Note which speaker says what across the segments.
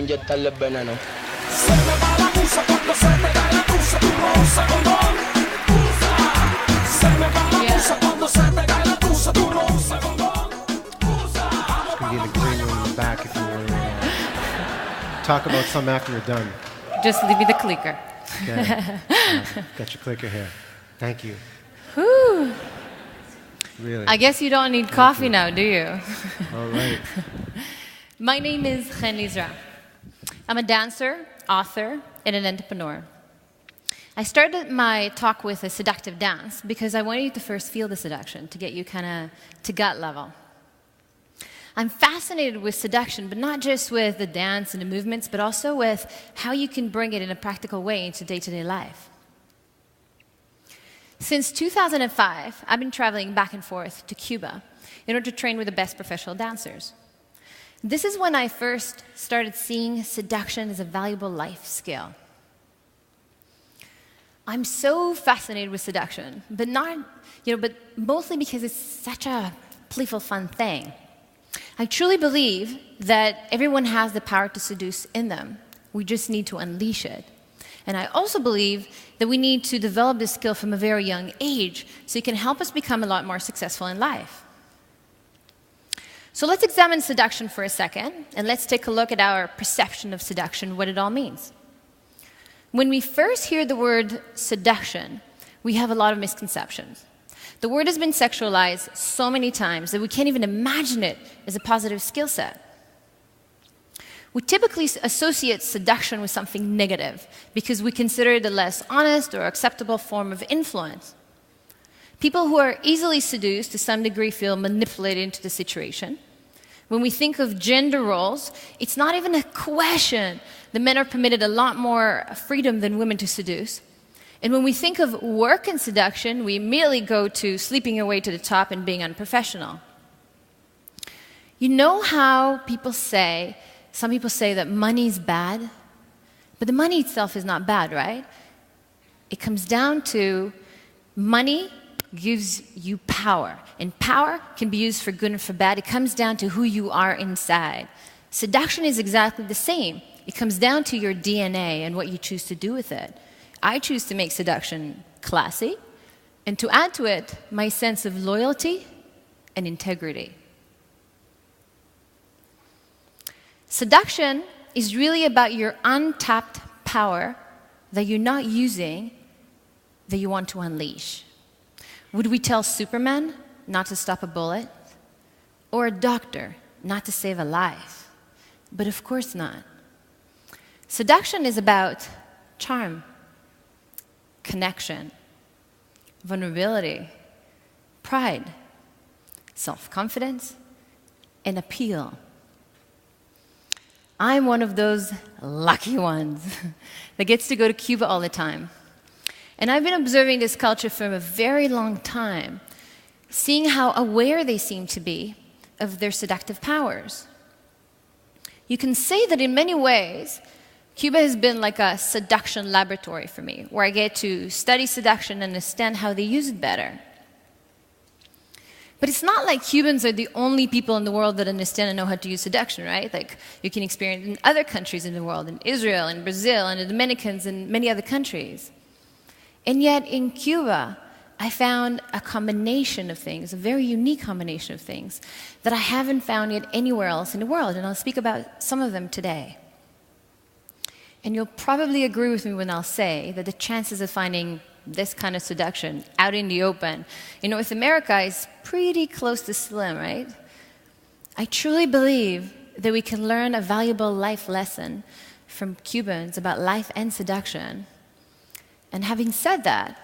Speaker 1: inyectarle el veneno.
Speaker 2: Se me va la musa cuando se te cae la tusa, tu rosa condón. Se me va la musa cuando se te cae la tusa, tu rosa condón.
Speaker 3: It's gonna be in the green room in the back if you want to talk about some after you're done.
Speaker 4: Just leave me the clicker.
Speaker 3: Okay. Got your clicker here. Thank you.
Speaker 4: Whew.
Speaker 3: Really.
Speaker 4: I guess you don't need coffee now, do you?
Speaker 3: All right.
Speaker 4: My name is Chen Lizra. I'm a dancer, author, and an entrepreneur. I started my talk with a seductive dance because I wanted you to first feel the seduction, to get you kind of to gut level. I'm fascinated with seduction, but not just with the dance and the movements, but also with how you can bring it in a practical way into day-to-day life. Since 2005, I've been traveling back and forth to Cuba in order to train with the best professional dancers. This is when I first started seeing seduction as a valuable life skill. I'm so fascinated with seduction, but mostly because it's such a playful, fun thing. I truly believe that everyone has the power to seduce in them. We just need to unleash it. And I also believe that we need to develop this skill from a very young age so it can help us become a lot more successful in life. So let's examine seduction for a second, and let's take a look at our perception of seduction, what it all means. When we first hear the word seduction, we have a lot of misconceptions. The word has been sexualized so many times that we can't even imagine it as a positive skill set. We typically associate seduction with something negative because we consider it a less honest or acceptable form of influence. People who are easily seduced to some degree feel manipulated into the situation. When we think of gender roles, it's not even a question. The men are permitted a lot more freedom than women to seduce. And when we think of work and seduction, we immediately go to sleeping your way to the top and being unprofessional. You know how some people say that money is bad, but the money itself is not bad, right? It comes down to money gives you power, and power can be used for good and for bad. It comes down to who you are inside. Seduction is exactly the same. It comes down to your DNA and what you choose to do with it. I choose to make seduction classy, and to add to it, my sense of loyalty and integrity. Seduction is really about your untapped power that you're not using, that you want to unleash. Would we tell Superman not to stop a bullet? Or a doctor not to save a life? But of course not. Seduction is about charm, connection, vulnerability, pride, self-confidence, and appeal. I'm one of those lucky ones that gets to go to Cuba all the time. And I've been observing this culture for a very long time, seeing how aware they seem to be of their seductive powers. You can say that in many ways, Cuba has been like a seduction laboratory for me, where I get to study seduction and understand how they use it better. But it's not like Cubans are the only people in the world that understand and know how to use seduction, right? Like you can experience it in other countries in the world, in Israel, in Brazil, and the Dominicans, and many other countries. And yet in Cuba, I found a combination of things, a very unique combination of things, that I haven't found yet anywhere else in the world, and I'll speak about some of them today. And you'll probably agree with me when I'll say that the chances of finding this kind of seduction out in the open in North America is pretty close to slim, right? I truly believe that we can learn a valuable life lesson from Cubans about life and seduction. And having said that,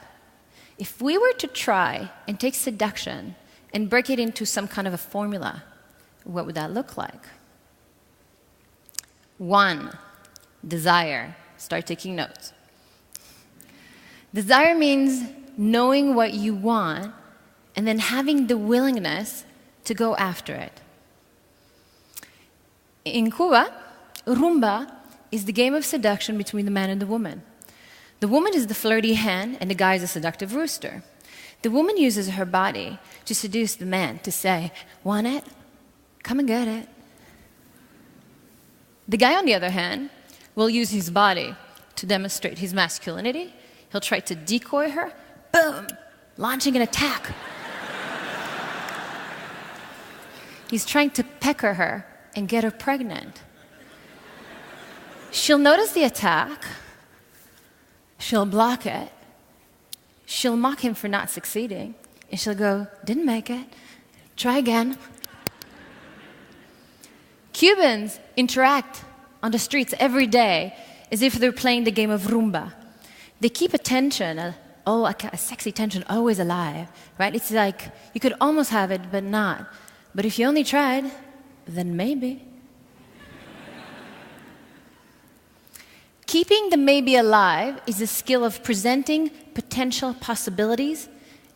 Speaker 4: if we were to try and take seduction and break it into some kind of a formula, what would that look like? 1, desire. Start taking notes. Desire means knowing what you want and then having the willingness to go after it. In Cuba, rumba is the game of seduction between the man and the woman. The woman is the flirty hen and the guy is a seductive rooster. The woman uses her body to seduce the man, to say, want it? Come and get it. The guy, on the other hand, will use his body to demonstrate his masculinity. He'll try to decoy her, boom, launching an attack. He's trying to pecker her and get her pregnant. She'll notice the attack, she'll block it, she'll mock him for not succeeding, and she'll go, didn't make it, try again. Cubans interact on the streets every day as if they're playing the game of Rumba. They keep a tension, a sexy tension, always alive, right? It's like you could almost have it, but not. But if you only tried, then maybe. Keeping the maybe alive is a skill of presenting potential possibilities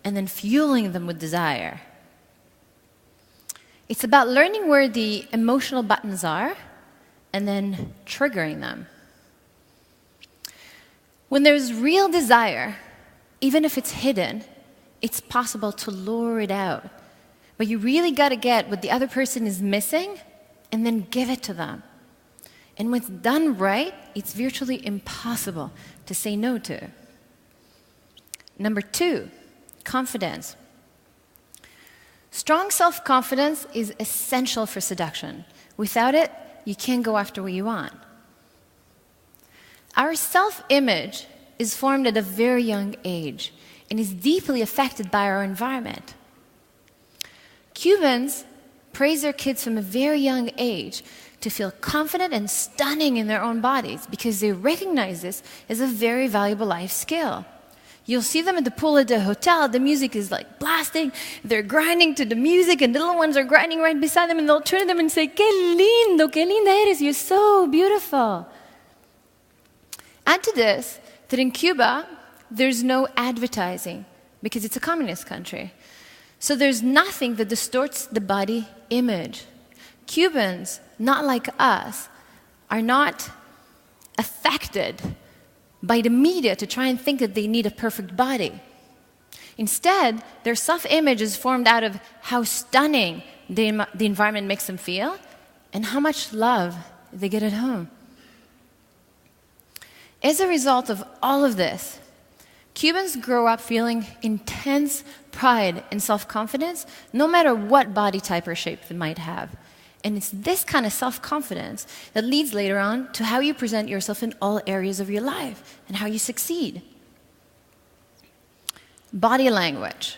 Speaker 4: and then fueling them with desire. It's about learning where the emotional buttons are and then triggering them. When there's real desire, even if it's hidden, it's possible to lure it out. But you really got to get what the other person is missing and then give it to them. And when it's done right, it's virtually impossible to say no to. Number 2, confidence. Strong self-confidence is essential for seduction. Without it, you can't go after what you want. Our self-image is formed at a very young age and is deeply affected by our environment. Cubans praise their kids from a very young age to feel confident and stunning in their own bodies because they recognize this as a very valuable life skill. You'll see them at the pool at the hotel, the music is like blasting, they're grinding to the music and the little ones are grinding right beside them and they'll turn to them and say, "Qué lindo, qué linda eres, you're so beautiful." Add to this that in Cuba, there's no advertising because it's a communist country. So there's nothing that distorts the body image. Cubans, not like us, are not affected by the media to try and think that they need a perfect body. Instead, their self-image is formed out of how stunning the environment makes them feel and how much love they get at home. As a result of all of this, Cubans grow up feeling intense pride and self-confidence, no matter what body type or shape they might have. And it's this kind of self-confidence that leads later on to how you present yourself in all areas of your life and how you succeed. Body language.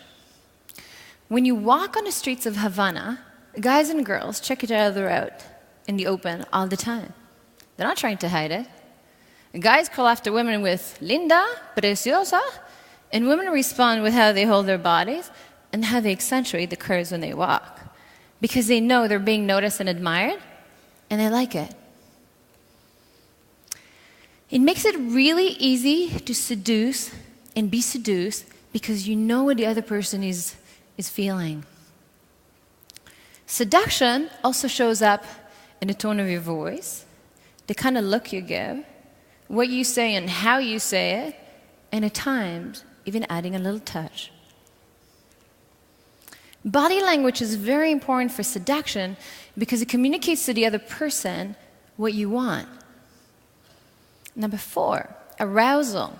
Speaker 4: When you walk on the streets of Havana, guys and girls check each other out in the open all the time. They're not trying to hide it. Guys call after women with linda, preciosa, and women respond with how they hold their bodies and how they accentuate the curves when they walk. Because they know they're being noticed and admired, and they like it. It makes it really easy to seduce and be seduced because you know what the other person is feeling. Seduction also shows up in the tone of your voice, the kind of look you give, what you say and how you say it, and at times, even adding a little touch. Body language is very important for seduction because it communicates to the other person what you want. Number 4, arousal.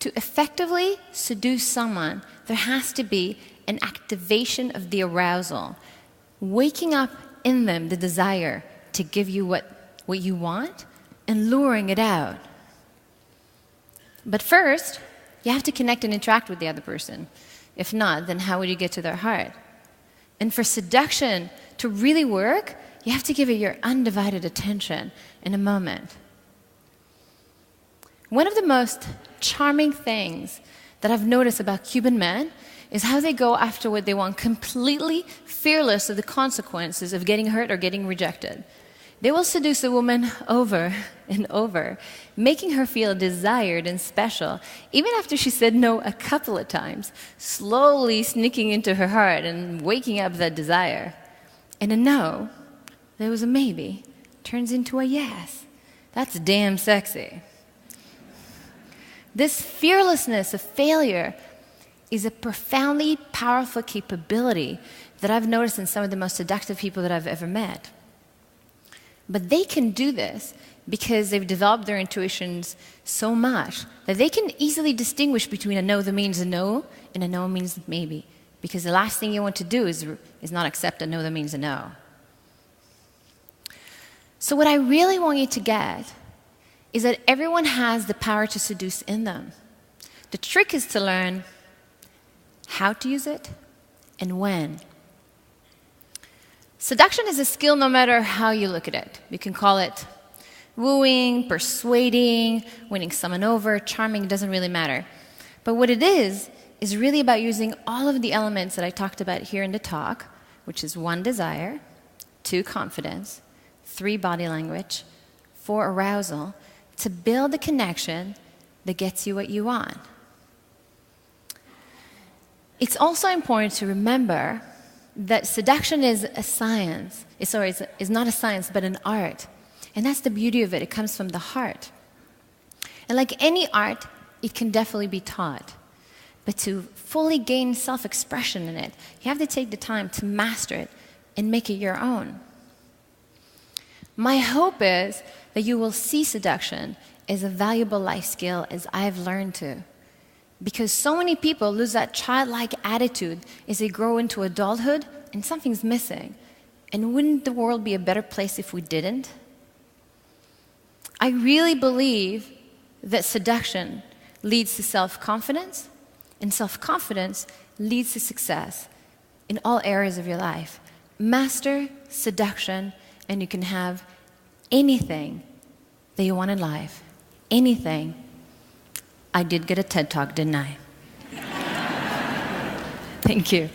Speaker 4: To effectively seduce someone, there has to be an activation of the arousal, waking up in them the desire to give you what you want and luring it out. But first, you have to connect and interact with the other person. If not, then how would you get to their heart? And for seduction to really work, you have to give it your undivided attention in a moment. One of the most charming things that I've noticed about Cuban men is how they go after what they want, completely fearless of the consequences of getting hurt or getting rejected. They will seduce a woman over and over, making her feel desired and special, even after she said no a couple of times, slowly sneaking into her heart and waking up that desire. And a no, that was a maybe, turns into a yes. That's damn sexy. This fearlessness of failure is a profoundly powerful capability that I've noticed in some of the most seductive people that I've ever met. But they can do this because they've developed their intuitions so much that they can easily distinguish between a no that means a no and a no means maybe. Because the last thing you want to do is not accept a no that means a no. So what I really want you to get is that everyone has the power to seduce in them. The trick is to learn how to use it and when. Seduction is a skill no matter how you look at it. You can call it wooing, persuading, winning someone over, charming, it doesn't really matter. But what it is really about using all of the elements that I talked about here in the talk, which is 1, desire, 2, confidence, 3, body language, 4, arousal, to build a connection that gets you what you want. It's also important to remember that seduction is a science. It's not a science, but an art. And that's the beauty of it. It comes from the heart. And like any art, it can definitely be taught. But to fully gain self-expression in it, you have to take the time to master it and make it your own. My hope is that you will see seduction as a valuable life skill as I've learned to. Because so many people lose that childlike attitude as they grow into adulthood and something's missing. And wouldn't the world be a better place if we didn't? I really believe that seduction leads to self-confidence, and self-confidence leads to success in all areas of your life. Master seduction, and you can have anything that you want in life. Anything. I did get a TED Talk, didn't I? Thank you.